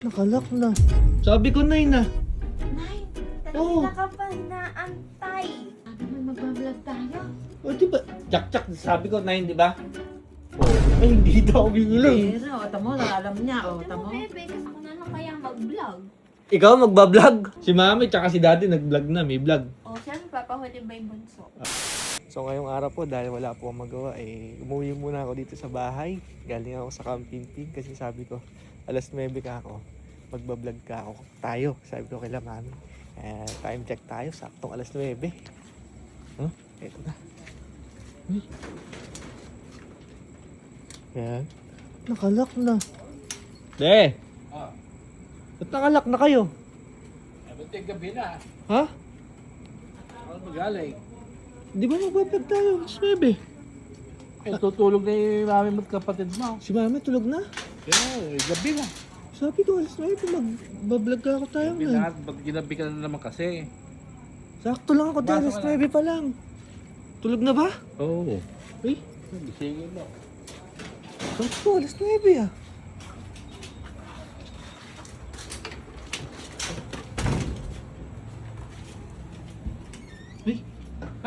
Nakalak na. Sabi ko, Nay na. Nay, Oo. kanina ka pa hinaantay. Sabi mo magbablog tayo. O, di ba? Tsak-tsak, sabi ko, Nay, di ba? Oh, ay, hindi daw bilang. Pero, tamo, alam niya. O, Ito mo, tamo. bebe, kasi ako na lang kaya mag-vlog. Ikaw magbablog? Si Mami, tsaka si Daddy nag-vlog na, may vlog. O, siya papahuli ba yung bunso? So ngayong araw po, dahil wala po akong magawa, umuwi muna ako dito sa bahay. Galing ako sa camping kasi sabi ko, alas 9 ka ako, magbablog ka ako. Tayo, sabi ko kay Mami. Time check tayo, saktong alas 9. Huh? Eto na. Uy. Yan. Nakalak na. De! Ba't nakalak na kayo? Ba't gabi na? Ha? Ako magaling. Di ba magbablog tayo? Alas 9. Tutulog na yung mami mo't kapatid mo. Si Mami tulog na. Kaya, gabi na. Sabi ko, alas 9, magbablog ka ako tayo Gabi na. na, ba't ginabi ka na naman kasi? Sakto lang ako dahil alas Pasok ka na. 9 pa lang. Tulog na ba? Oo. Uy, Gisingin mo. sakto, alas 9 ah. Uy,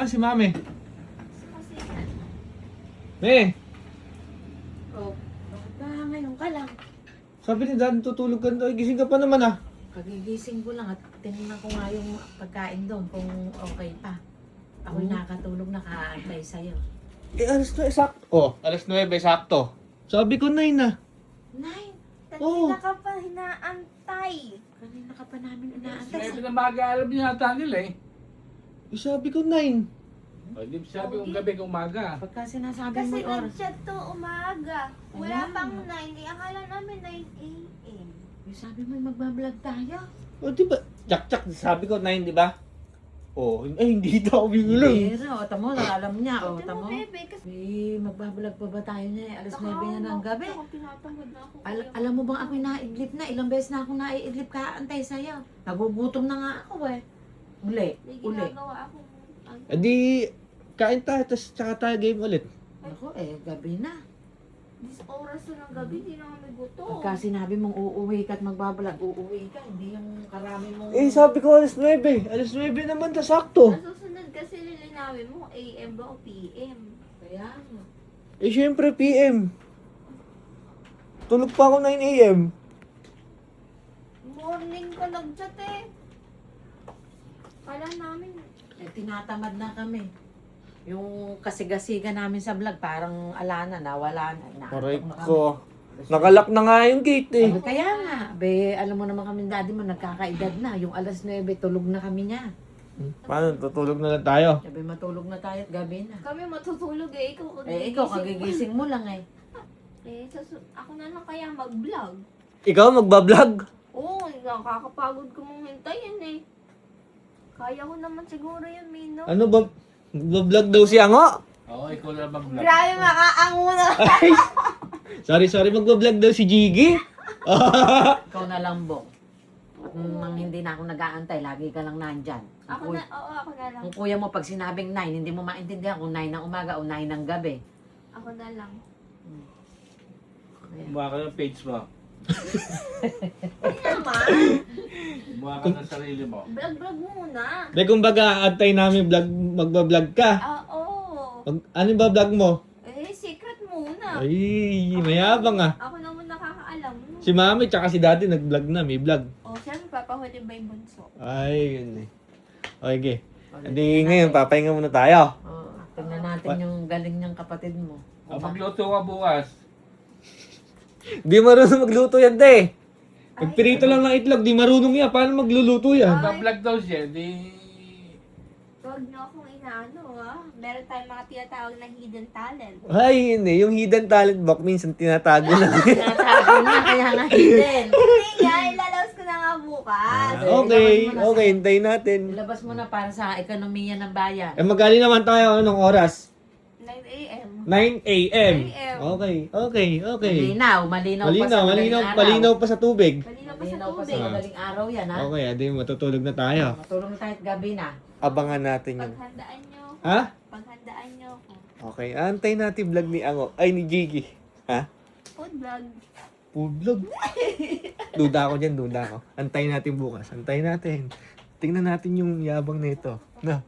si Mami. Kasi, Me, O, bakit ba ngayon ka lang? sabi ni Dad, tutulog ka na. Ay, gising ka pa naman ah. Kagigising ko lang at tinignan ko nga yung pagkain doon kung okay pa. Ako'y nakatulog, nakaantay sa'yo. Alas 9, sakto. Oh, alas 9, sakto. Sabi ko, 9 na. Nay, kanina ka pa hinaantay. kanina ka pa namin inaantay. Sabi na mag-aalam niya ata nila eh. Sabi ko, 9. O, di sabi kong gabi kung umaga. Pagka sinasabi mo Kasi yung oras, nag-chat to umaga. Wala Ayan. pang 9. Akala namin 9 a.m. yung sabi mo magbablog tayo. O, di ba? Tsak-tsak, sabi ko, 9, di ba? Oh, ay, hindi daw bilang. Pero, o, tamo, alam niya. O, Ito tamo. mo, bebe, kasi Magbablog pa ba tayo niya? Alas 9 na ng gabi. Ako, pinatangad na ako. Alam mo bang ako'y naiidlip na? Ilang beses na akong naiidlip kaantay sa'yo. Nagugutom na nga ako eh. May Uli. ginagawa ako. Edi, kain tayo, tapos tsaka tayo game ulit. Ako gabi na. 10 oras na ng gabi, hindi na kami gutom. Pagka sinabi mong uuwi ka at magbablog, uuwi ka. Hindi yung karami mong... Sabi ko alas 9. Alas 9 naman, ta sakto. Ang susunod kasi lilinawin mo, AM ba o PM? Kaya nga. Syempre, PM. Tulog pa ako 9 AM. Morning ka nag-chat eh. Kala namin, Tinatamad na kami. Yung kasigasiga namin sa vlog, parang ala na, nawala na. Aray Inaantok na kami. ko. Nakalak na nga yung gate eh. Kaya nga, alam mo naman kami daddy mo, nagkakaedad na. Yung alas 9, tulog na kami niya. Paano? Tutulog na lang tayo. Sabi, matulog na tayo at gabi na. kami matutulog eh. Ikaw Ikaw, kagigising mo lang eh. ako na lang kaya mag-vlog. Ikaw magbablog? Oo, nakakapagod ko mong hintayin eh. Kaya ko naman siguro yun, Mino. Ano ba? Magbablog daw si Ango? Oo, ikaw na mag-vlog. Grabe, makaango na. Ay! Sorry, magbablog daw si Jiggy. Ikaw na lang, Bong. At nang hindi na ako nag-aantay, lagi ka lang nandyan. Ako na lang. Kung kuya mo, pag sinabing 9, hindi mo maintindihan kung 9 ng umaga o 9 ng gabi. Ako na lang. Kumuha ka ng page mo. Hindi naman. Kumuha ka ng sarili mo. Vlog muna. Dahil kumbaga, antay namin vlog, magbablog ka. Oo. Ano ba vlog mo? Secret muna. Ay, mayabang ah. Ako naman nakakaalam. Si Mami tsaka si Daddy nag-vlog na, may vlog. O, siya papahuli ba yung bunso? Ay, yun eh. Okay. Hindi ngayon, papahinga muna tayo. Tingnan natin yung galing niyang kapatid mo. Magluto ka bukas. Di marunong magluto yan, te. Nagpirito lang ng itlog, di marunong yan. Paano magluluto yan? Mag-vlog daw siya, di... Huwag niyo akong inaano ah. Meron tayong mga tinatawag na hidden talent. Ay, yun eh. Yung hidden talent box, minsan tinatago lang. Tinatago na, kaya nga hidden. Hindi nga, ilalaos ko na nga bukas. Okay, hintayin natin. Ilabas mo na para sa ekonomiya ng bayan. Magaling naman tayo, anong oras? 9 a.m. 9 a.m. 9 a.m. Okay. Malinaw Malinaw pa sa tubig. Malinaw pa sa Malinaw pa tubig. sa madaling araw yan, ha? Okay, adi, matutulog na tayo. Matulog na tayo at gabi na. Abangan natin yun. Paghandaan niyo. Ha? Paghandaan niyo ako. Okay, antay natin vlog ni Ango. Ay, ni Jiggy. Ha? Food vlog. Full vlog. Duda ako dyan, duda ako. Antayin natin bukas. Antayin natin. Tingnan natin yung yabang nito. Na,